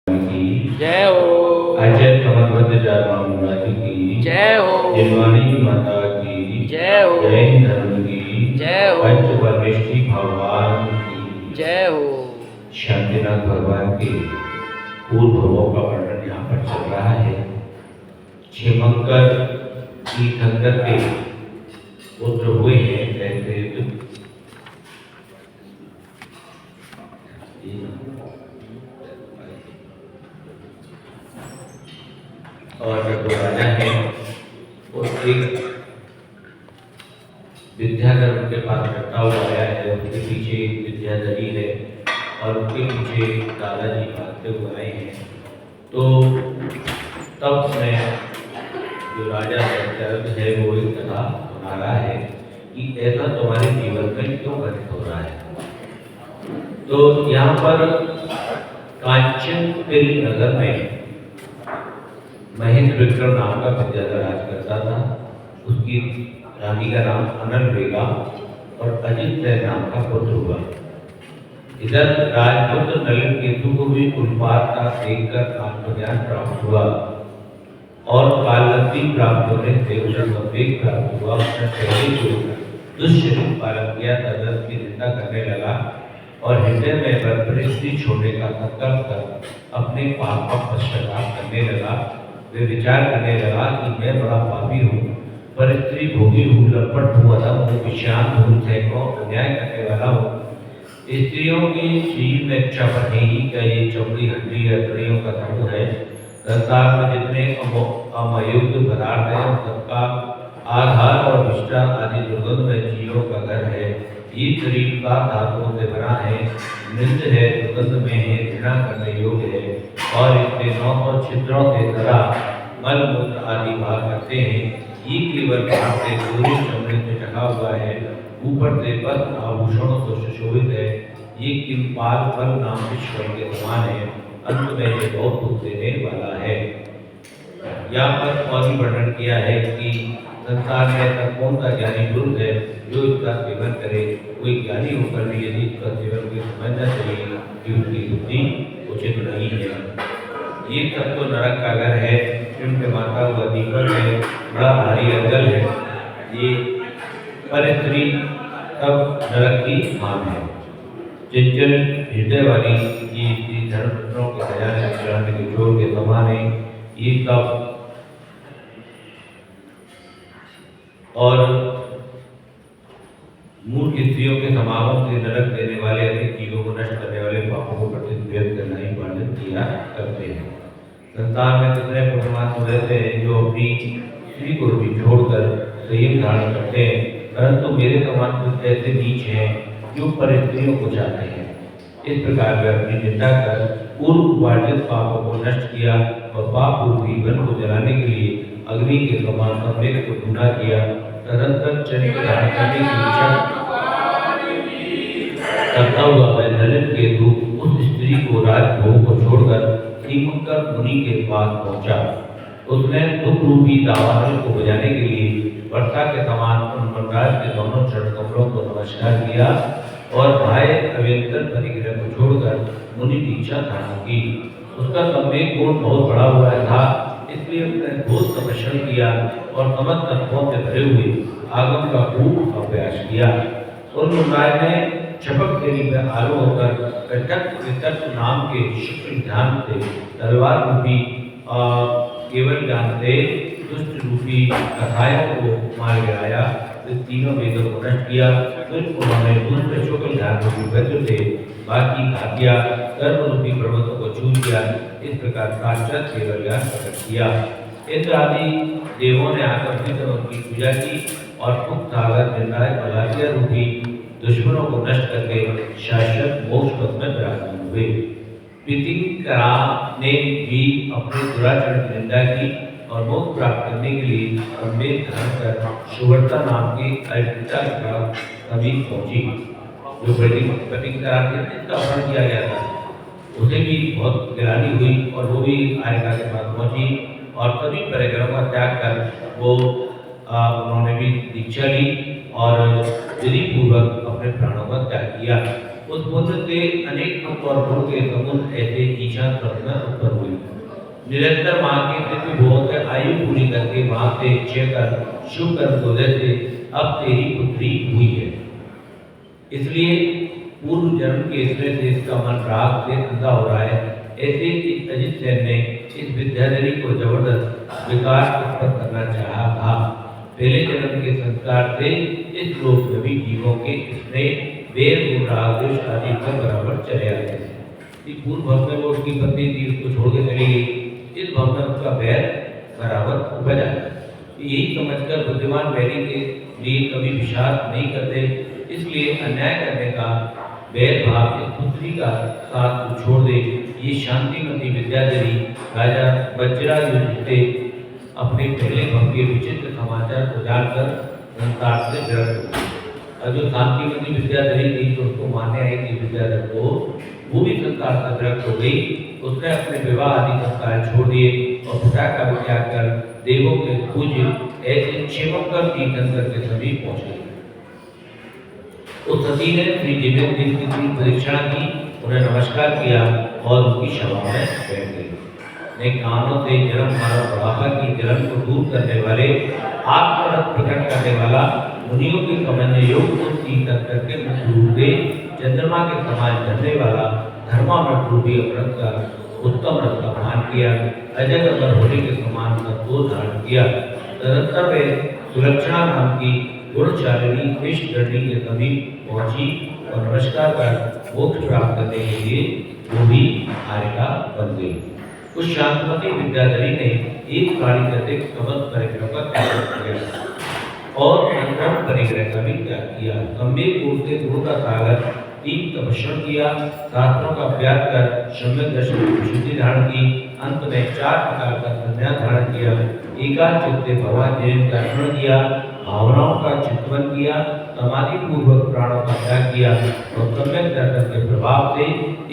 की जय हो। अजय कमलवत जागरण की जय हो। जिनवाणी माता की जय हो। जैन धर्म की जय हो। पंच परमेष्ठी भगवान की जय हो। शांतिनाथ भगवान के पूर्व भवों का वर्णन यहाँ पर चल रहा है। क्षेमंकर तीर्थंकर के पुत्र हुए हैं कहते और जो राजा है वो एक विद्याधर उनके पास बैठा हुआ आया है, उनके पीछे विद्याधरी है और उनके पीछे दादाजी भागते हुए आए हैं। तो तब मैं जो राजा दशरथ है वो एक कथा सुना रहा है कि ऐसा तुम्हारे जीवन में क्यों घटित हो रहा है। तो यहाँ पर कांचन नगर में महेंद्र विक्रम नाम का विद्याधर राज करता था। उसकी रानी का नाम अनलवेगा और अजित नाम का पुत्र हुआ। इधर राजपुत्र नलिन केतु को भी उत्पात का देखकर आत्मज्ञान प्राप्त हुआ और काललब्धि प्राप्त होने से उसे संवेग प्राप्त हुआ। उसने पहले जो दुष्चरित पालन किया तदर्थ की निंदा करने लगा और हृदय में बर्बरिस्ती छोड़ने का संकल्प कर अपने पाप का पश्चाताप करने लगा। वे विचार करने लगा कि मैं बड़ा पापी हूँ, पर स्त्री भोगी हूँ, लपट हूँ, अधम हूँ, विषांत हूँ, सैकड़ों अन्याय करने वाला हूँ। स्त्रियों के शरीर में इच्छा बढ़ेगी क्या? ये चमड़ी हड्डी हड्डियों का समूह है। संसार में जितने अमयुक्त पदार्थ हैं उन सबका आधार और विष्टा आदि दुर्गंध में जीवों का घर है। ये शरीर का धातुओं से बना है, मृत है, दुर्गंध में है, घृणा करने योग्य है और इसके 900 छिद्रों से सदा मल मूत्र आदि बाहर करते हैं। ये केवल बाहर से पूरी चमड़े से ढका हुआ है, ऊपर से वस्त्र आभूषणों से सुशोभित है। ये किंपाल फल नाम विश्व के समान है, अंत में ये बहुत दुख देने वाला है। यहाँ पर और भी वर्णन किया है कि संसार में ऐसा कौन सा ज्ञानी पुरुष है जो इसका सेवन करे। कोई ज्ञानी होकर भी यदि इसका सेवन कोई समझना चाहिए कि उसकी बुद्धि उचित नहीं है। ये सब तो नरक का घर है, जिनके माता हुआ दीपक है, बड़ा भारी अजल है। ये पर स्त्री सब नरक की मान है। चंचल हृदय वाली ये धर्मपुत्रों के खजाने चलाने के जोर के समान है। ये सब और मूर्ख स्त्रियों के समागम से नरक देने वाले अधिक जीवों को नष्ट करने वाले पापों को प्रतिनिधित्व करना ही वर्णन किया करते हैं। संसार में कितने परमात्मा रहते हैं जो अपनी स्त्री को भी छोड़कर संयम धारण करते हैं, परंतु मेरे समान कुछ ऐसे नीच हैं जो पर स्त्रियों को चाहते हैं। इस प्रकार वे अपनी निंदा कर पूर्व उपार्जित पापों को नष्ट किया और पाप रूपी वन को जलाने के लिए अग्नि के समान संवेग को ढूंढा किया। तदंतर चरित्र धारण करने की इच्छा करता हुआ वह नलिन केतु उस स्त्री को राजभोग को छोड़कर तीमंकर मुनि के पास पहुंचा। उसने दुख रूपी दावानल को बजाने के लिए वर्षा के समान उन वनराज के दोनों चरण कमलों को नमस्कार किया और भाई अव्यंतर परिग्रह को छोड़कर मुनि की इच्छा धारण की। उसका संवेग गुण बहुत बड़ा हुआ था, इसलिए उसने बहुत तपस्या किया और समस्त तत्वों से भरे हुए आगम का खूब अभ्यास किया। उन वनराज ने छपक देरी में आलो होकर कटक नाम के शुक्ल ध्यान से तलवार रूपी केवल ज्ञान से दुष्ट रूपी कथायों को मार गिराया। इस तीनों वेदों को नष्ट किया। फिर उन्होंने दूसरे शुक्ल ध्यान रूपी वज्र से बाकी घातिया कर्म रूपी पर्वतों को छू दिया। इस प्रकार साक्षात केवल ज्ञान प्रकट किया। इंद्र आदि देवों ने आकर उनकी पूजा की और खुद सागर निर्णाय बलारिया रूपी दुश्मनों को नष्ट करके शाश्वत मोक्ष पथ में विराजमान हुए। पितिंकरा ने भी अपने दुराचरण की निंदा की और मोक्ष प्राप्त करने के लिए संवेद धारण कर सुवर्ता नाम की अल्पिता का समीप पहुंची। जो पितिंकरा थे जिसका अपहरण किया गया था, उसे भी बहुत गिरानी हुई और वो भी आयका के पास पहुंची और सभी परिग्रहों का त्याग कर वो उन्होंने भी दीक्षा ली और विधि पूर्वक अपने प्राणों का त्याग किया। उस पुण्य से अनेक रूप और गुण के समुद्र ऐसे ईशान तत्व में उत्पन्न हुए। निरंतर माँ के पृथ्वी भोग कर आयु पूरी करके वहां से क्षय कर शुभ कर्म से अब तेरी पुत्री हुई है। इसलिए पूर्व जन्म के स्नेह से इसका मन राग से अंधा हो रहा है। ऐसे इस अजित सेन ने इस विद्याधरी को जबरदस्त विकार उत्पन्न करना चाहा था। पहले जन्म के संस्कार से इस लोक में भी जीवों के स्नेह वेर गुण राग द्वेष आदि का बराबर चले आते थे। पूर्व भव में वो उसकी पत्नी थी, उसको छोड़ के चली गई, इस भव में उसका बैर बराबर उपज आता है। यही समझकर बुद्धिमान वैरी के लिए कभी विषाद नहीं करते, इसलिए अन्याय करने का बैर भाव इस पुत्री का साथ छोड़ दे। ये शांतिमती विद्याधरी राजा वज्रायुध से अपने पहले भव के विचित्र समाचार को जानकर संसार से विरक्त हो। और जो शांतिमती विद्याधरी थी तो उसको मानने आई थी विद्याधर को, वो भी संसार से विरक्त हो गई। उसने अपने विवाह आदि संस्कार छोड़ दिए और पिता का त्याग कर देवों के पूज्य ऐसे क्षेमकर तीर्थंकर के समीप पहुंच गई। उस सती ने श्री जितेंद्र की परीक्षा की, उन्हें नमस्कार किया और उनकी सभा में बैठ गई। ने कानों से जन्म मानव बढ़ावा की जलन को दूर करने वाले, आत्मरस प्रकट करने वाला, मुनियों के समन्वय योग को तीर्थन करके मुख्य चंद्रमा के समान चलने वाला धर्मामृत रूपी व्रत का उत्तम रस का मान किया। अजय अमर होली के समान संतोष धारण किया। तदंतर वे सुलक्षणा नाम की गुणचारिणी कृष्णगढ़ी के समीप पहुंची और नमस्कार कर मोक्ष प्राप्त करने के लिए वो भी हारिका बन गई। उस शांतमती विद्याधरी ने एक प्राणी करते समस्त परिक्रम का त्याग किया और अंतरंग परिग्रह का भी त्याग किया। गंभीर रूप से गुरु का सागर तीन तपस्या किया, शास्त्रों का अभ्यास कर सम्यक दर्शन की शुद्धि धारण की। अंत में 4 प्रकार का संन्यास धारण किया। एकांत चित्त से भगवान जीवन का स्मरण किया, भावनाओं का चिंतन किया, समाधि पूर्वक प्राणों का त्याग किया और सम्यक दर्शन के प्रभाव से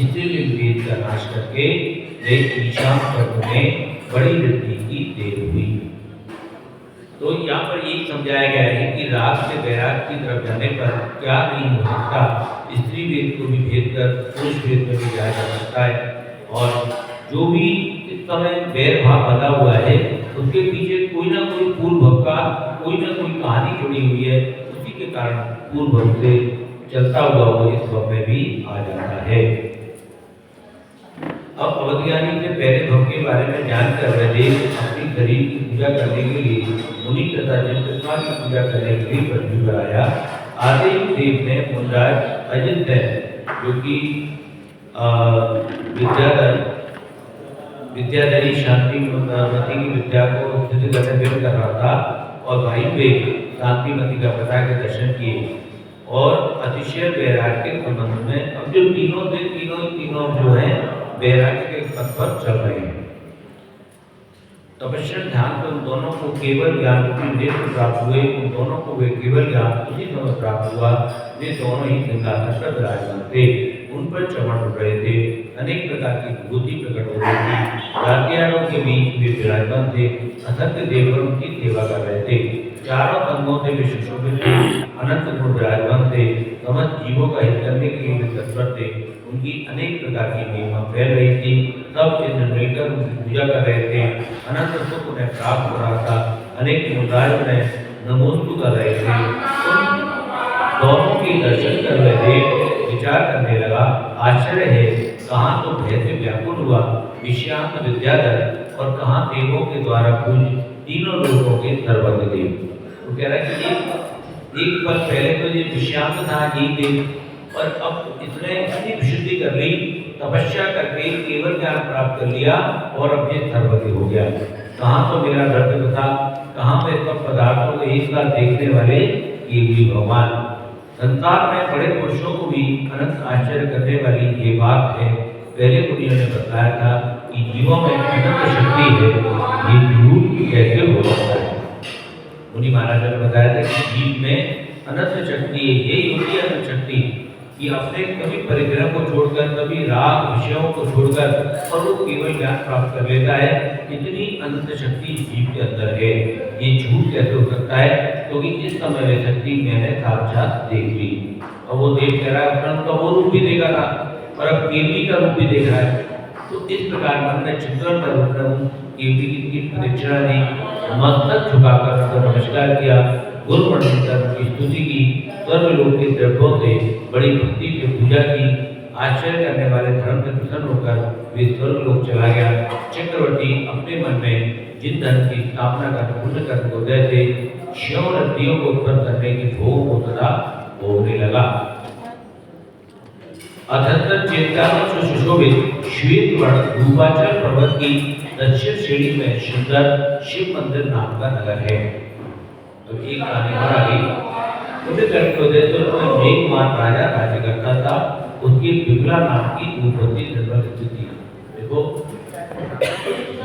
स्त्रीलिंग भेद का नाश करके ईशान तत्व में बड़ी वृद्धि की देर हुई। तो यहाँ पर यही समझाया गया है कि राग से वैराग की तरफ जाने पर क्या नहीं हो सकता। स्त्री भेद को भी भेद कर पुरुष भेद में भी जाया जा सकता है। और जो भी इस समय वैर भाव बना हुआ है उसके पीछे कोई ना कोई पूर्व भव का कोई ना कोई कहानी जुड़ी हुई है, उसी के कारण पूर्व भव से चलता हुआ वो इस भव में भी आ जाता है। अब अवज्ञानी से पहले भव के बारे में जानकर वैदेव अपनी शरीर की पूजा करने के लिए मुनि तथा चंद्रमा की पूजा करने के लिए पृथ्वी पर आया। आदित्य देव ने मुनराज अजित जो कि विद्याधरी शांतिमती की विद्या को सिद्ध करने कर रहा था और भाई वे शांतिमती का पिता के दर्शन किए और अतिशय वैराग्य के संबंध में अब जो तीनों जो है वैराग्य के पथ पर चल रहे हैं। तपस्या ध्यान से उन दोनों को केवल ज्ञान की नेत्र प्राप्त हुए। उन दोनों को वे केवल ज्ञान उसी समय प्राप्त हुआ। वे दोनों ही सिंहासन पर विराजमान थे, उन पर चमन उठ रहे थे, अनेक प्रकार की विभूति प्रकट हो रही थी। रातियारों के बीच वे विराजमान थे, असत्य देवगण उनकी सेवा कर रहे थे। चारों अंगों से वे सुशोभित थे, अनंत गुण विराजमान थे, समस्त जीवों का हित करने के लिए वे तत्पर थे। उनकी अनेक प्रकार की महिमा फैल रही थी। सब इंद्र मिलकर उनकी पूजा कर रहे थे। अनंत सुख उन्हें प्राप्त हो रहा था। अनेक मुद्राएं उन्हें नमोस्तु कर रहे थे। उन दोनों के दर्शन कर रहे थे। विचार करने लगा, आश्चर्य है, कहाँ तो भय से व्याकुल हुआ विषयांत विद्याधर और कहाँ देवों के द्वारा पूज्य तीनों लोगों के सर्वज्ञ देव। तो कह रहा है कि एक पल पहले तो ये विषयांत था ही देव, और अब इसने इतनी विशुद्धि कर ली, तपस्या करके केवल ज्ञान प्राप्त कर लिया और अब ये सर्वज्ञ हो गया। कहाँ तो मेरा दर्द था, कहाँ पे सब पदार्थों को एक साथ देखने वाले ये भी भगवान। संसार में बड़े पुरुषों को भी अनंत आश्चर्य करने वाली ये बात है। पहले मुनियों ने बताया था कि जीवों में अनंत शक्ति है, ये झूठ कैसे हो सकता है। मुनि महाराज ने बताया था कि जीव में अनंत शक्ति है, यही होती है अनंत शक्ति कि अपने कभी परिग्रह को छोड़कर, कभी राग विषयों को छोड़कर और वो केवल ज्ञान प्राप्त कर लेता है। इतनी अनंत शक्ति जीव के अंदर है। ये झूठ कैसे हो सकता है, क्योंकि इस समय वह शक्ति मैंने साक्षात देख ली। और वो देव कह रहा है अपना तो वो रूप भी देखा था और अब केवली का रूप भी देख रहा है। तो इस प्रकार मन में चिंतन कर उठा हूँ, केवली की प्रदक्षिणा दी, मस्तक झुकाकर उनको नमस्कार किया, गुरु मंडल की स्तुति की, स्वर्गलोक के द्रव्यों से बड़ी भक्ति से पूजा की। आश्चर्य करने वाले धर्म से प्रसन्न होकर वे स्वर्गलोक चला गया। चक्रवर्ती अपने मन में जिन धन की स्थापना कर पुण्य कर्म को थे शिव नदियों को उत्पन्न करने की भोग को सदा भोगने लगा। अधंतर चेतन सुशोभित श्वेत वर्ण धूपाचल पर्वत की दक्षिण श्रेणी में सुंदर शिव मंदिर नाम का नगर है। तो एक आने पर आगे पुण्य कर्म को देते मेघमान राजा राज्य करता था। उसकी विमला नाम की उत्पत्ति निर्भर स्थिति। देखो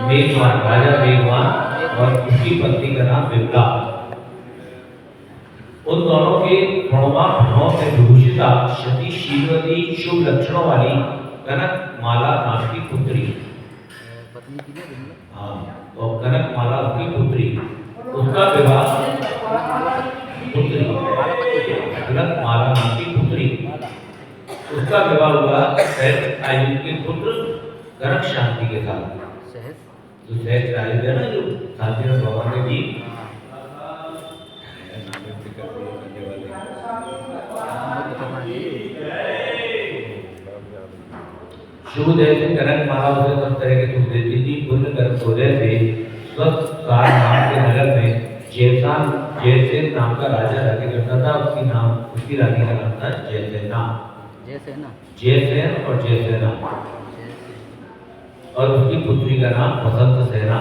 मेघमान, राजा मेघमान और उसकी पत्नी का नाम विमला, उन दोनों के गुणों से विभूषिता सती श्रीमती शुभ लक्षणों वाली कनक माला नाम की पुत्री। हाँ, तो कनक माला उसकी पुत्री, उसका विवाह पुत्री कनक माला नाम की पुत्री, उसका विवाह हुआ सहज आयु के पुत्र कनक शांति के साथ। तो सहज आयु है ना, जो शांति में भगवान ने दी शुभ जैसे कनक माला उसे सब तरह के सुख देती थी। पुण्य कर्म को जैसे स्वस्थ कार नाम के नगर में जयसेन नाम का राजा राज्य करता था। उसकी रानी का नाम था जयसेना, जयसेन और जयसेना, और उसकी पुत्री का नाम बसंत सेना।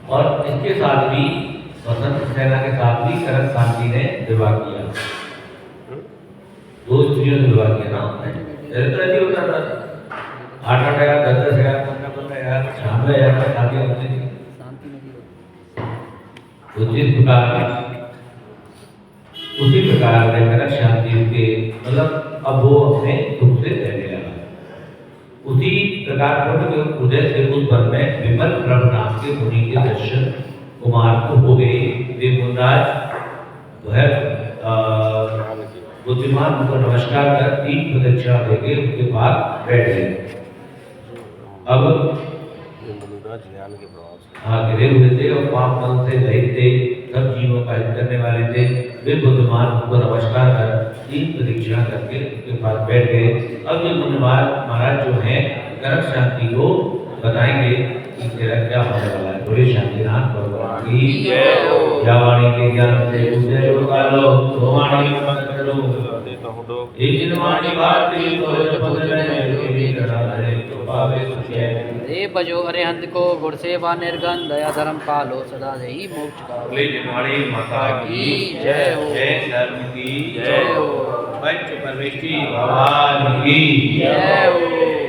और इसके साथ भी बसंत सेना के साथ भी कनक शांति ने विवाह किया। दो स्त्रियों से विवाह किया ना, ऐसा होता था। 8,000 10,000 15,000 96,000 का शादी होती थी। उसी प्रकार कनक शांति के मतलब अब वो अपने सुख से रहने लगा। उसी प्रकार के उदय से उस वन में विमल ब्रह्म नाम के मुनि के दर्शन कुमार को हो गए। वे मुनराज वह बुद्धिमान उनको नमस्कार कर 3 प्रदक्षिणा देके उनके पास बैठ गए। अब गिरे हुए थे और पाप मल से रहित थे, सब जीवों का हित करने वाले थे। वे बुद्धिमान उनको नमस्कार कर 3 प्रदक्षिणा करके उनके पास बैठ गए। अब ये बुद्धिमान महाराज जो हैं कनक शांति को बताएंगे कि तेरा क्या होने वाला है। बोले शांतिनाथ भगवान की जय हो। या वाणी के ज्ञान से जय हो कालो तो वाणी मत करो एक दिन वाणी बात की तो पद में योगी करा दे तो पावे सुखै। रे बजो अरिहंत को गुण सेवा निर्गन दया धर्म पालो सदा ही मोक्ष का। बोले जिनवाणी माता की जय हो। जय धर्म की जय हो। पंच परमेष्टि भगवान की जय हो।